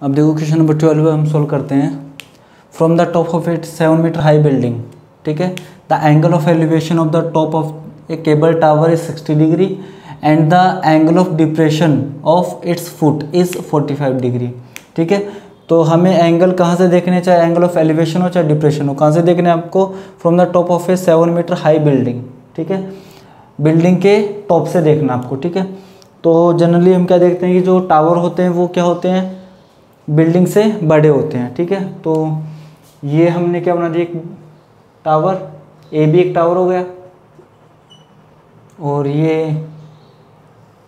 अब देखो question number 12 हम सोल्व करते हैं। From the top of it 7 metre high building, ठीक है, the angle of elevation of the top of a cable tower is 60 degree and the angle of depression of its foot is 45 degree. ठीक है, तो हमें angle कहाँ से देखने, चाहे एंगल ऑफ एलिवेशन हो चाहे डिप्रेशन हो, कहाँ से देखने आपको, from the top of a 7 metre high building. ठीक है, बिल्डिंग के टॉप से देखना आपको। ठीक है, तो जनरली हम क्या देखते हैं कि जो टावर होते हैं वो क्या होते हैं, बिल्डिंग से बड़े होते हैं। ठीक है, तो ये हमने क्या बना दिया, एक टावर, ए भी एक टावर हो गया, और ये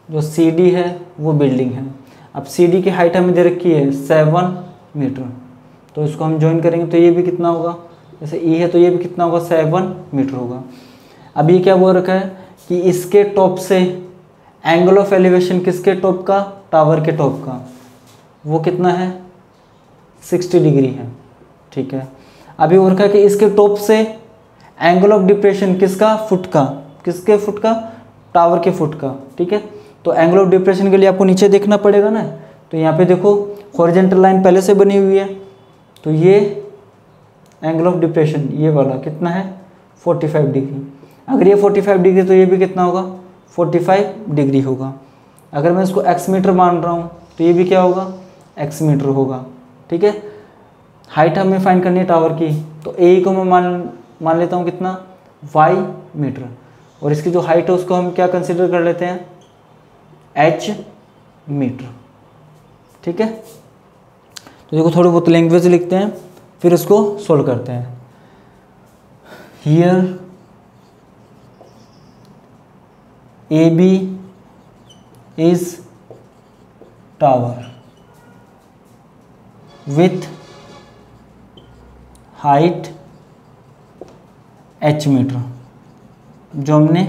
जो सी डी है वो बिल्डिंग है। अब सी डी की हाइट हमें दे रखी है 7 मीटर, तो इसको हम ज्वाइन करेंगे तो ये भी कितना होगा, जैसे ई है तो ये भी कितना होगा, 7 मीटर होगा। अब ये क्या बोल रखा है कि इसके टॉप से एंगल ऑफ एलिवेशन किसके टॉप का, टावर के टॉप का, वो कितना है, 60 डिग्री है। ठीक है, अभी हो रखा है कि इसके टॉप से एंगल ऑफ डिप्रेशन किसका, फुट का, किसके फुट का, टावर के फुट का। ठीक है, तो एंगल ऑफ डिप्रेशन के लिए आपको नीचे देखना पड़ेगा ना, तो यहाँ पे देखो हॉरिजॉन्टल लाइन पहले से बनी हुई है, तो ये एंगल ऑफ डिप्रेशन ये वाला कितना है, 45 डिग्री। अगर ये 45 डिग्री तो ये भी कितना होगा, 45 डिग्री होगा। अगर मैं इसको एक्स मीटर मान रहा हूँ तो ये भी क्या होगा, एक्स मीटर होगा। ठीक है, हाइट हमें फाइंड करनी है टावर की, तो ए को मैं मान लेता हूँ कितना, वाई मीटर, और इसकी जो हाइट है उसको हम क्या कंसिडर कर लेते हैं, एच मीटर। ठीक है, तो देखो थोड़ी बहुत लैंग्वेज लिखते हैं फिर उसको सोल्व करते हैं। Here A B is tower with height H metre जो हमने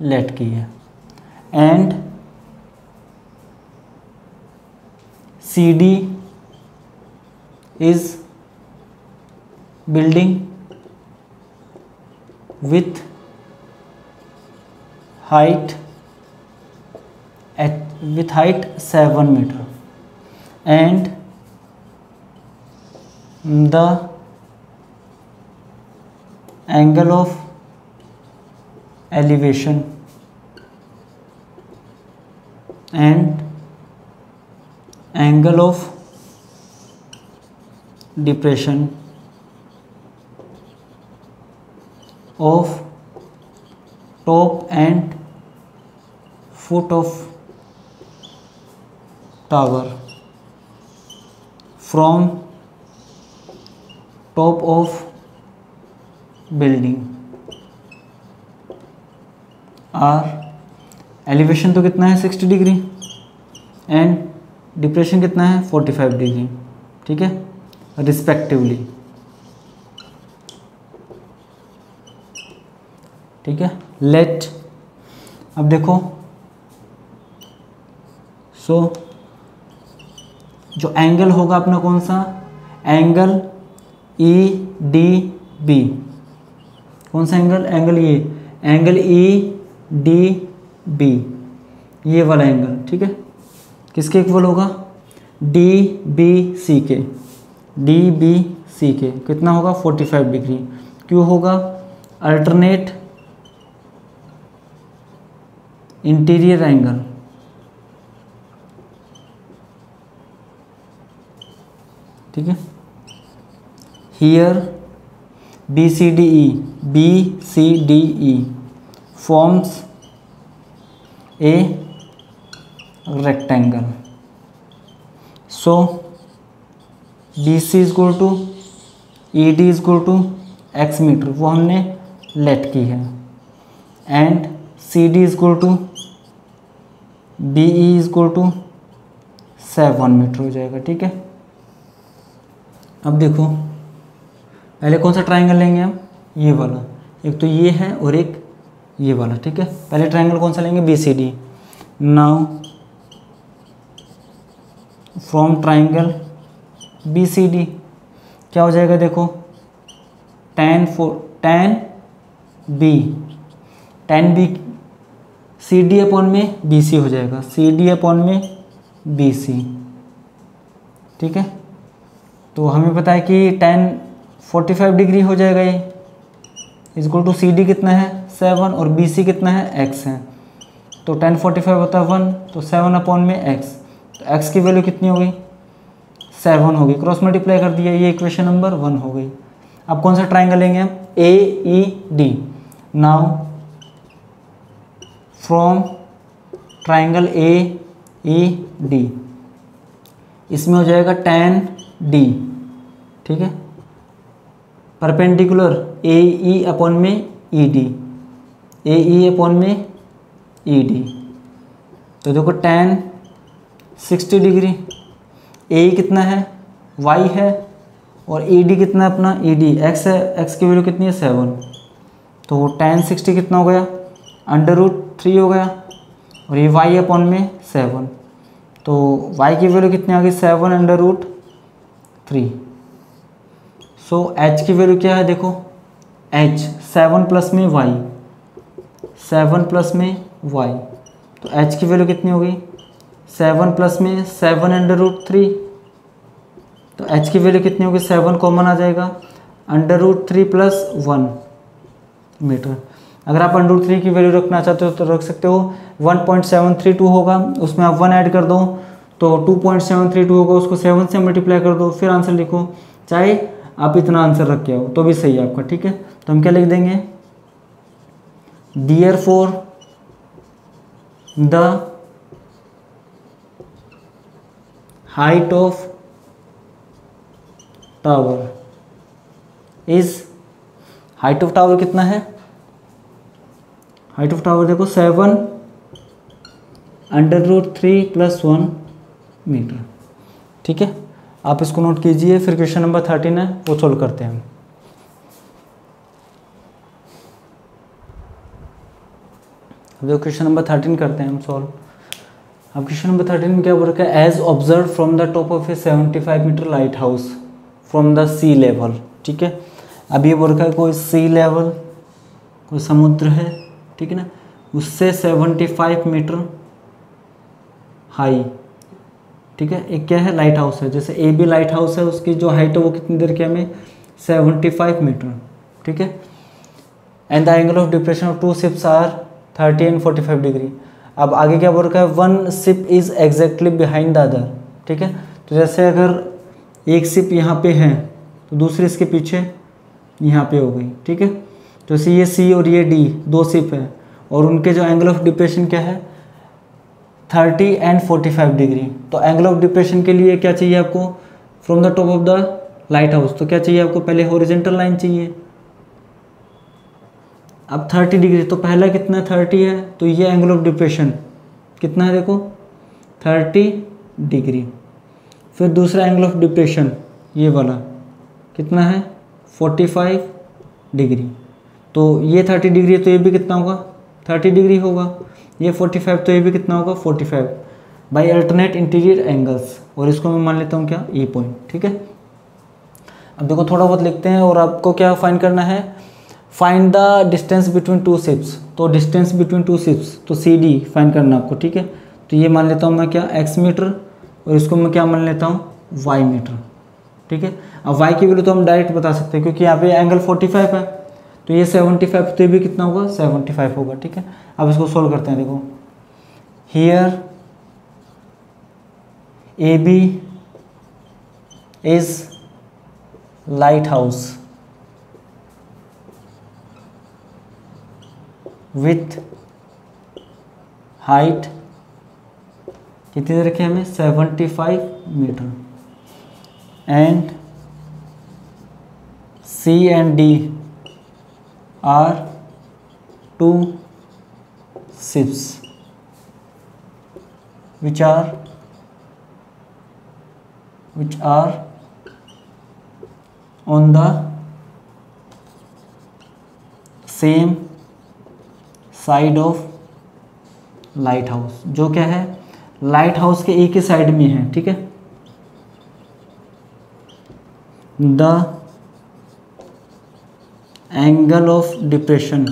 लेट की है, and C D is building with height 7 metre and the angle of elevation and angle of depression of top and foot of tower from top of building are, elevation तो कितना है 60 degree and depression कितना है 45 degree. ठीक है, respectively. ठीक है, late, अब देखो जो एंगल होगा अपना कौन सा, एंगल ई डी बी, कौन सा एंगल, एंगल ये, एंगल ई डी बी, ये वाला एंगल। ठीक है, किसके इक्वल होगा, डी बी सी के, डी बी सी के कितना होगा 45 डिग्री। क्यों होगा, अल्टरनेट इंटीरियर एंगल, ठीक है। Here BCDE forms a rectangle. So BC is equal to ED is equal to x metre, वो हमने लेट की है, and CD is equal to BE is equal to 7 metre हो जाएगा। ठीक है, अब देखो पहले कौन सा ट्रायंगल लेंगे हम, ये वाला, एक तो ये है और एक ये वाला। ठीक है, पहले ट्रायंगल कौन सा लेंगे, BCD। Now from triangle BCD क्या हो जाएगा, देखो tan B CD अपॉन में BC हो जाएगा, CD अपॉन में BC ठीक है। तो हमें पता है कि tan 45 डिग्री हो जाएगा ये, इक्वल टू CD कितना है 7 और BC कितना है x है। तो tan 45 होता है 1, तो 7 अपॉन में x, तो x की वैल्यू कितनी हो गई 7 हो गई, क्रॉस मल्टीप्लाई कर दिया, ये इक्वेशन नंबर 1 हो गई। अब कौन सा ट्राइंगल लेंगे हम AED। Now from triangle AED इसमें हो जाएगा tan D, ठीक है, परपेंडिकुलर AE अपॉन में ED, AE अपॉन में ED। तो देखो tan 60 डिग्री, AE कितना है y है और ED कितना है अपना ED x है, x की वैल्यू कितनी है 7, तो tan 60 कितना हो गया √3 हो गया और ये y अपॉन में 7, तो y की वैल्यू कितनी आ गई 7 √3। सो h की वैल्यू क्या है देखो h 7 प्लस में y, 7 प्लस में y, तो h की वैल्यू कितनी हो गई 7 प्लस में 7 √3, तो h की वैल्यू कितनी होगी 7 कॉमन आ जाएगा √3 प्लस 1 मीटर। अगर आप √3 की वैल्यू रखना चाहते हो तो रख सकते हो, 1.732 होगा, उसमें आप 1 ऐड कर दो तो 2.732 होगा, उसको 7 से मल्टीप्लाई कर दो, फिर आंसर लिखो, चाहे आप इतना आंसर रख के आओ तो भी सही है आपका, ठीक है। तो हम क्या लिख देंगे, therefore the height of tower is, height of tower कितना है, हाइट ऑफ टावर देखो 7 √3 प्लस 1 मीटर, ठीक है। आप इसको नोट कीजिए, फिर क्वेश्चन नंबर 13 है वो सोल्व करते हैं हम। अब क्वेश्चन नंबर 13 करते हैं हम सॉल्व। अब क्वेश्चन नंबर 13 में क्या बोल रखा है, as observe from the top of a 75 metre lighthouse from the sea level, ठीक है। अब ये बोल रखा है कोई सी लेवल, कोई समुद्र है, ठीक है ना, उससे 75 मीटर हाई, ठीक है। एक क्या है लाइट हाउस है, जैसे ए बी लाइट हाउस है, उसकी जो हाइट है वो कितनी देर की हमें 75 मीटर, ठीक है। And the angle of depression of 2 ships are 30 and 45 degree. अब आगे क्या बोल रखा है, 1 ship is exactly behind the other, ठीक है। तो जैसे अगर एक शिप यहाँ पे है तो दूसरी इसके पीछे यहाँ पे हो गई, ठीक है। तो ये सी और ये डी 2 शिप है और उनके जो एंगल ऑफ डिप्रेशन क्या है 30 एंड 45 डिग्री। तो एंगल ऑफ डिप्रेशन के लिए क्या चाहिए आपको, from the top of the light house, तो क्या चाहिए आपको, पहले हॉरिजॉन्टल लाइन चाहिए। अब 30 डिग्री, तो पहला कितना 30 है, तो ये एंगल ऑफ डिप्रेशन कितना है देखो 30 डिग्री। फिर दूसरा एंगल ऑफ डिप्रेशन ये वाला कितना है 45 डिग्री। तो ये 30 डिग्री है तो ये भी कितना होगा 30 डिग्री होगा, ये 45 तो ये भी कितना होगा 45 बाई अल्टरनेट इंटीरियर एंगल्स, और इसको मैं मान लेता हूँ क्या ई पॉइंट, ठीक है। अब देखो थोड़ा बहुत लिखते हैं और आपको क्या फाइंड करना है, find the distance between 2 ships. तो डिस्टेंस बिटवीन 2 शिप्स तो CD फाइंड करना आपको, ठीक है। तो ये मान लेता हूँ मैं क्या x मीटर और इसको मैं क्या मान लेता हूँ y मीटर, ठीक है। अब y की वैल्यू तो हम डायरेक्ट बता सकते हैं क्योंकि यहाँ पे एंगल 45 है, तो ये 75 तो ये भी कितना होगा 75 होगा, ठीक है। अब इसको सोल्व करते हैं, देखो हियर AB इज लाइट हाउस विथ हाइट कितनी दे रखी है हमें 75 metre and C and D are 2 ships which are on the same side of light house, जो क्या है लाइट हाउस के एक ही साइड में है, ठीक है। The angle of depression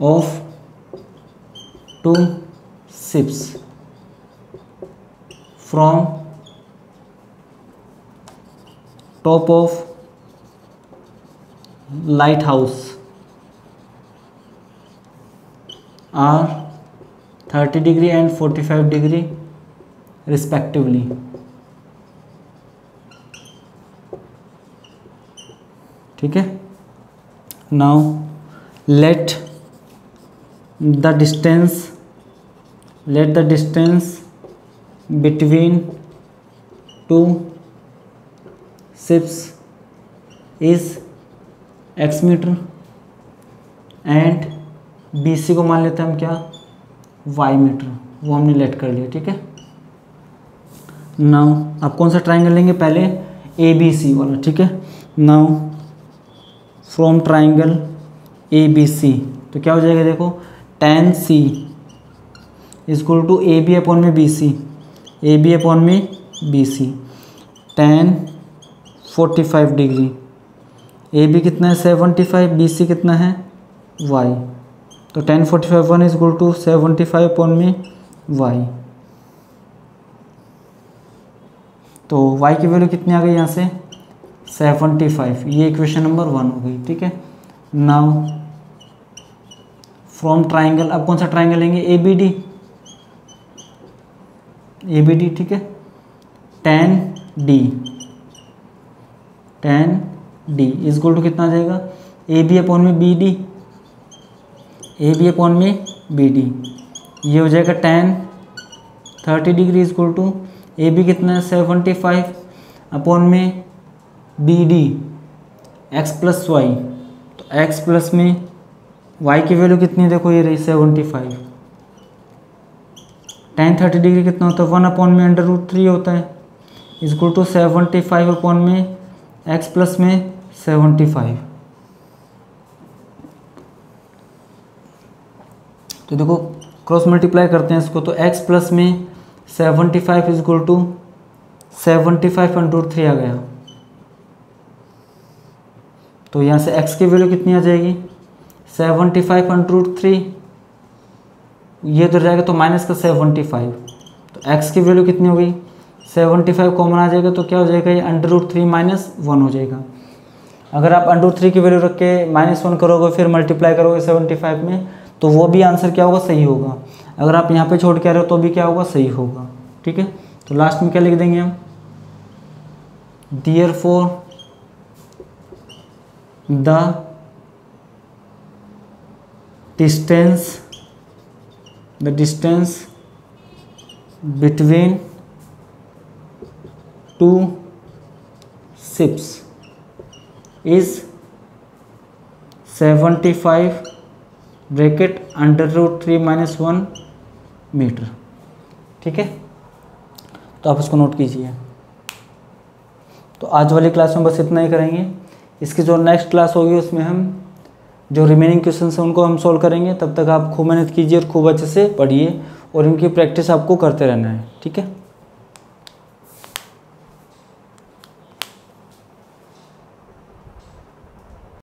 of 2 ships from top of lighthouse are 30 degree and 45 degree respectively. ठीक है, now let the distance between two ships is x metre and BC को मान लेते हैं हम क्या, y मीटर, वो हमने लेट कर लिया। ठीक है, नाउ आप कौन सा ट्राइंगल लेंगे, पहले ABC वाला। ठीक है, नाउ फ्रॉम ट्राइंगल ABC तो क्या हो जाएगा, देखो tan C equal to AB upon में BC, AB अपॉन में BC, tan 45 डिग्री, AB कितना है 75, BC कितना है y, तो tan 45 1 इक्वल टू 75 अपॉन में y, तो y की वैल्यू कितनी आ गई यहाँ से 75, ये इक्वेशन नंबर 1 हो गई। ठीक है, नाउ फ्रॉम ट्राइंगल, अब कौन सा ट्राइंगल लेंगे, ABD। ठीक है, tan D इक्वल टू कितना आ जाएगा, AB अपॉन में BD, ये हो जाएगा tan 30 degree equal to AB कितना है 75 अपॉन में BD x प्लस वाई, तो x प्लस में y की वैल्यू कितनी है, देखो ये रही 75, tan 30 डिग्री कितना होता है 1 अपॉन में √3 होता है इक्वल टू 75 अपॉन में x प्लस में 75। तो देखो क्रॉस मल्टीप्लाई करते हैं इसको, तो x प्लस में 75 इक्वल टू 75 √3 आ गया, तो यहाँ से x की वैल्यू कितनी आ जाएगी 75 √3, ये तो रहेगा तो माइनस का 75, तो x की वैल्यू कितनी हो गई 75 कॉमन आ जाएगा, तो क्या हो जाएगा ये √3 -1 हो जाएगा। अगर आप √3 की वैल्यू रख के -1 करोगे फिर मल्टीप्लाई करोगे 75 में, तो वो भी आंसर क्या होगा, सही होगा। अगर आप यहाँ पे छोड़ के आ रहे हो तो भी क्या होगा, सही होगा। ठीक है, तो लास्ट में क्या लिख देंगे हम, therefore the distance between two ships is 75 bracket √3 -1 metre. ठीक है, तो आप इसको नोट कीजिए। तो आज वाली क्लास में बस इतना ही करेंगे, इसकी जो नेक्स्ट क्लास होगी उसमें हम जो रिमेनिंग क्वेश्चन हैं उनको हम सॉल्व करेंगे। तब तक आप खूब मेहनत कीजिए और खूब अच्छे से पढ़िए और इनकी प्रैक्टिस आपको करते रहना है। ठीक है।